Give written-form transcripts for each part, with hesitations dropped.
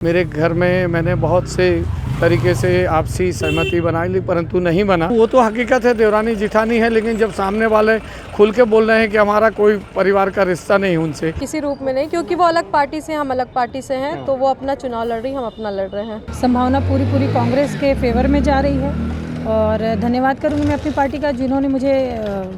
मेरे घर में मैंने बहुत से तरीके से आपसी सहमति बनाई ली, परंतु नहीं बना। वो तो हकीकत है, देवरानी जिठानी है, लेकिन जब सामने वाले खुल के बोल रहे हैं कि हमारा कोई परिवार का रिश्ता नहीं उनसे, किसी रूप में नहीं, क्योंकि वो अलग पार्टी से, हम अलग पार्टी से हैं, तो वो अपना चुनाव लड़ रही, हम अपना लड़ रहे हैं। संभावना पूरी कांग्रेस के फेवर में जा रही है और धन्यवाद करूंगी मैं अपनी पार्टी का, जिन्होंने मुझे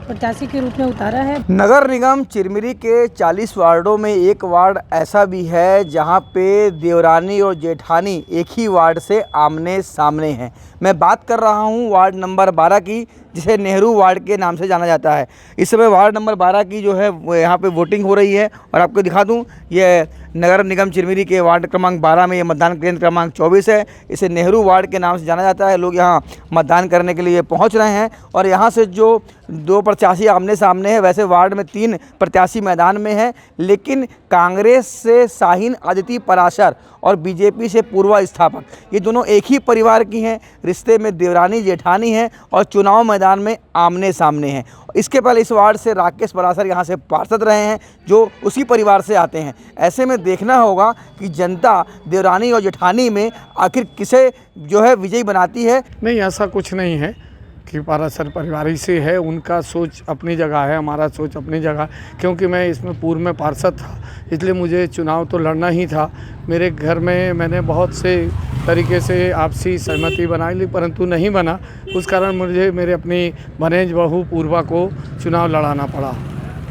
प्रत्याशी के रूप में उतारा है। नगर निगम चिरमिरी के 40 वार्डों में एक वार्ड ऐसा भी है जहां पे देवरानी और जेठानी एक ही वार्ड से आमने सामने हैं। मैं बात कर रहा हूं वार्ड नंबर 12 की, जिसे नेहरू वार्ड के नाम से जाना जाता है। इस समय वार्ड नंबर 12 की जो है वो यहाँ पे वोटिंग हो रही है और आपको दिखा दूं, ये नगर निगम चिरमिरी के वार्ड क्रमांक 12 में ये मतदान केंद्र क्रमांक 24 है। इसे नेहरू वार्ड के नाम से जाना जाता है। लोग यहाँ मतदान करने के लिए पहुँच रहे हैं और यहाँ से जो 2 प्रत्याशी आमने सामने हैं, वैसे वार्ड में 3 प्रत्याशी मैदान में हैं, लेकिन कांग्रेस से शाहीन आदित्य पराशर और बीजेपी से पूर्वा स्थापक, ये दोनों एक ही परिवार की हैं, रिश्ते में देवरानी जेठानी हैं और चुनाव मैदान में आमने सामने हैं। इसके पहले इस वार्ड से राकेश पराशर यहाँ से पार्षद रहे हैं, जो उसी परिवार से आते हैं। ऐसे में देखना होगा कि जनता देवरानी और जेठानी में आखिर किसे जो है विजयी बनाती है। नहीं, ऐसा कुछ नहीं है कि पराशर परिवार ही से है। उनका सोच अपनी जगह है, हमारा सोच अपनी जगह। क्योंकि मैं इसमें पूर्व में पार्षद था, इसलिए मुझे चुनाव तो लड़ना ही था। मेरे घर में मैंने बहुत से तरीके से आपसी सहमति बनाई ली, परंतु नहीं बना। उस कारण मुझे मेरे अपनी भनेज बहू पूर्वा को चुनाव लड़ाना पड़ा।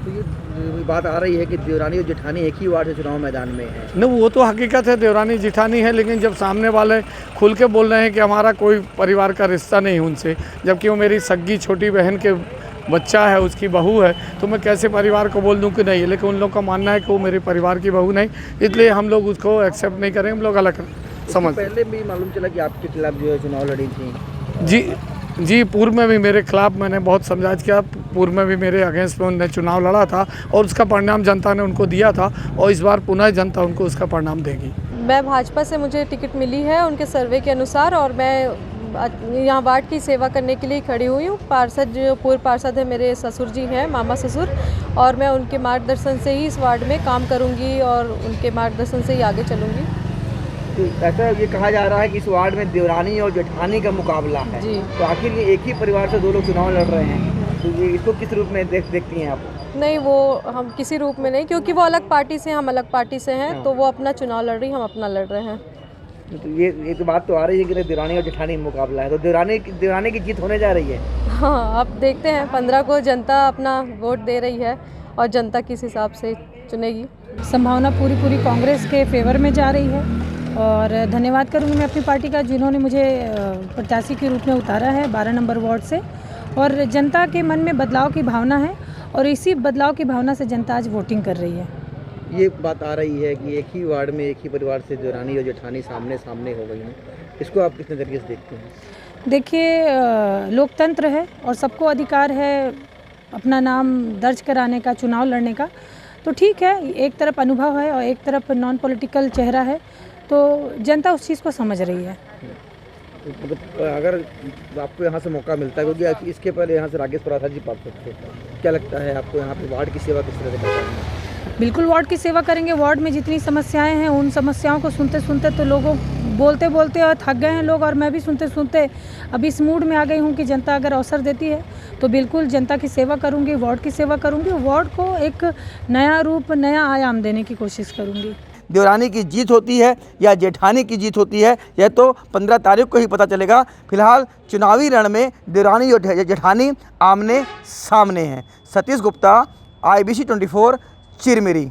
तो ये बात आ रही है कि देवरानी और जेठानी एक ही वार्ड से चुनाव मैदान में है। न, वो तो हकीकत है, देवरानी जिठानी है, लेकिन जब सामने वाले खुल के बोल रहे हैं कि हमारा कोई परिवार का रिश्ता नहीं उनसे, जबकि वो मेरी सग्गी छोटी बहन के बच्चा है, उसकी बहू है, तो मैं कैसे परिवार को बोल दूं कि नहीं है। लेकिन उन लोग का मानना है कि वो मेरे परिवार की बहू नहीं, इसलिए हम लोग उसको एक्सेप्ट नहीं करें। हम लोग अलग समझ। पहले भी मालूम चला कि आपके खिलाफ जो है चुनाव लड़ी थी। जी, पूर्व में भी मेरे खिलाफ मैंने बहुत समझाइश किया। पूर्व में भी मेरे अगेंस्ट में उन्होंने चुनाव लड़ा था और उसका परिणाम जनता ने उनको दिया था और इस बार पुनः जनता उनको उसका परिणाम देगी। मैं भाजपा से, मुझे टिकट मिली है उनके सर्वे के अनुसार, और मैं यहाँ वार्ड की सेवा करने के लिए खड़ी हुई हूँ। पार्षद जो पूर्व पार्षद है मेरे ससुर जी हैं, मामा ससुर, और मैं उनके मार्गदर्शन से ही इस वार्ड में काम करूँगी और उनके मार्गदर्शन से ही आगे चलूँगी। तो ऐसा ये कहा जा रहा है कि इस वार्ड में देवरानी और जेठानी का मुकाबला है जी। तो आखिर ये एक ही परिवार से 2 लोग चुनाव लड़ रहे हैं, तो ये इसको किस रूप में देखती हैं आप? नहीं, वो हम किसी रूप में नहीं, क्योंकि वो अलग पार्टी से, हम अलग पार्टी से हैं, तो वो अपना चुनाव लड़ रही, हम अपना लड़ रहे हैं। तो ये तो बात तो आ रही है कि देवरानी और जेठानी मुकाबला है, तो देवरानी की जीत होने जा रही है। हाँ, अब देखते हैं 15 को जनता अपना वोट दे रही है और जनता किस हिसाब से चुनेगी। संभावना पूरी कांग्रेस के फेवर में जा रही है और धन्यवाद करूंगी मैं अपनी पार्टी का, जिन्होंने मुझे प्रत्याशी के रूप में उतारा है 12 नंबर वार्ड से। और जनता के मन में बदलाव की भावना है और इसी बदलाव की भावना से जनता आज वोटिंग कर रही है। ये बात आ रही है कि एक ही वार्ड में एक ही परिवार से देवरानी और जेठानी सामने सामने हो गई हैं, इसको आप किस नज़रिए से देखते हैं? देखिए, लोकतंत्र है और सबको अधिकार है अपना नाम दर्ज कराने का, चुनाव लड़ने का। तो ठीक है, एक तरफ अनुभव है और एक तरफ नॉन पॉलिटिकल चेहरा है, तो जनता उस चीज़ को समझ रही है। मतलब अगर आपको यहाँ से मौका मिलता है, क्योंकि इसके पहले यहाँ से राकेश पराशर जी पार्षद थे, क्या लगता है आपको यहाँ पे वार्ड की सेवा किस तरह से करते हैं? बिल्कुल वार्ड की सेवा करेंगे। वार्ड में जितनी समस्याएं हैं, उन समस्याओं को सुनते सुनते तो लोगों बोलते बोलते और थक गए हैं लोग, और मैं भी सुनते सुनते अब इस मूड में आ गई हूँ कि जनता अगर अवसर देती है तो बिल्कुल जनता की सेवा करूँगी, वार्ड की सेवा करूँगी, वार्ड को एक नया रूप, नया आयाम देने की कोशिश करूँगी। देवरानी की जीत होती है या जेठानी की जीत होती है, यह तो 15 तारीख को ही पता चलेगा। फिलहाल चुनावी रण में देवरानी और जेठानी आमने सामने हैं। सतीश गुप्ता, IBC 24, चिरमिरी।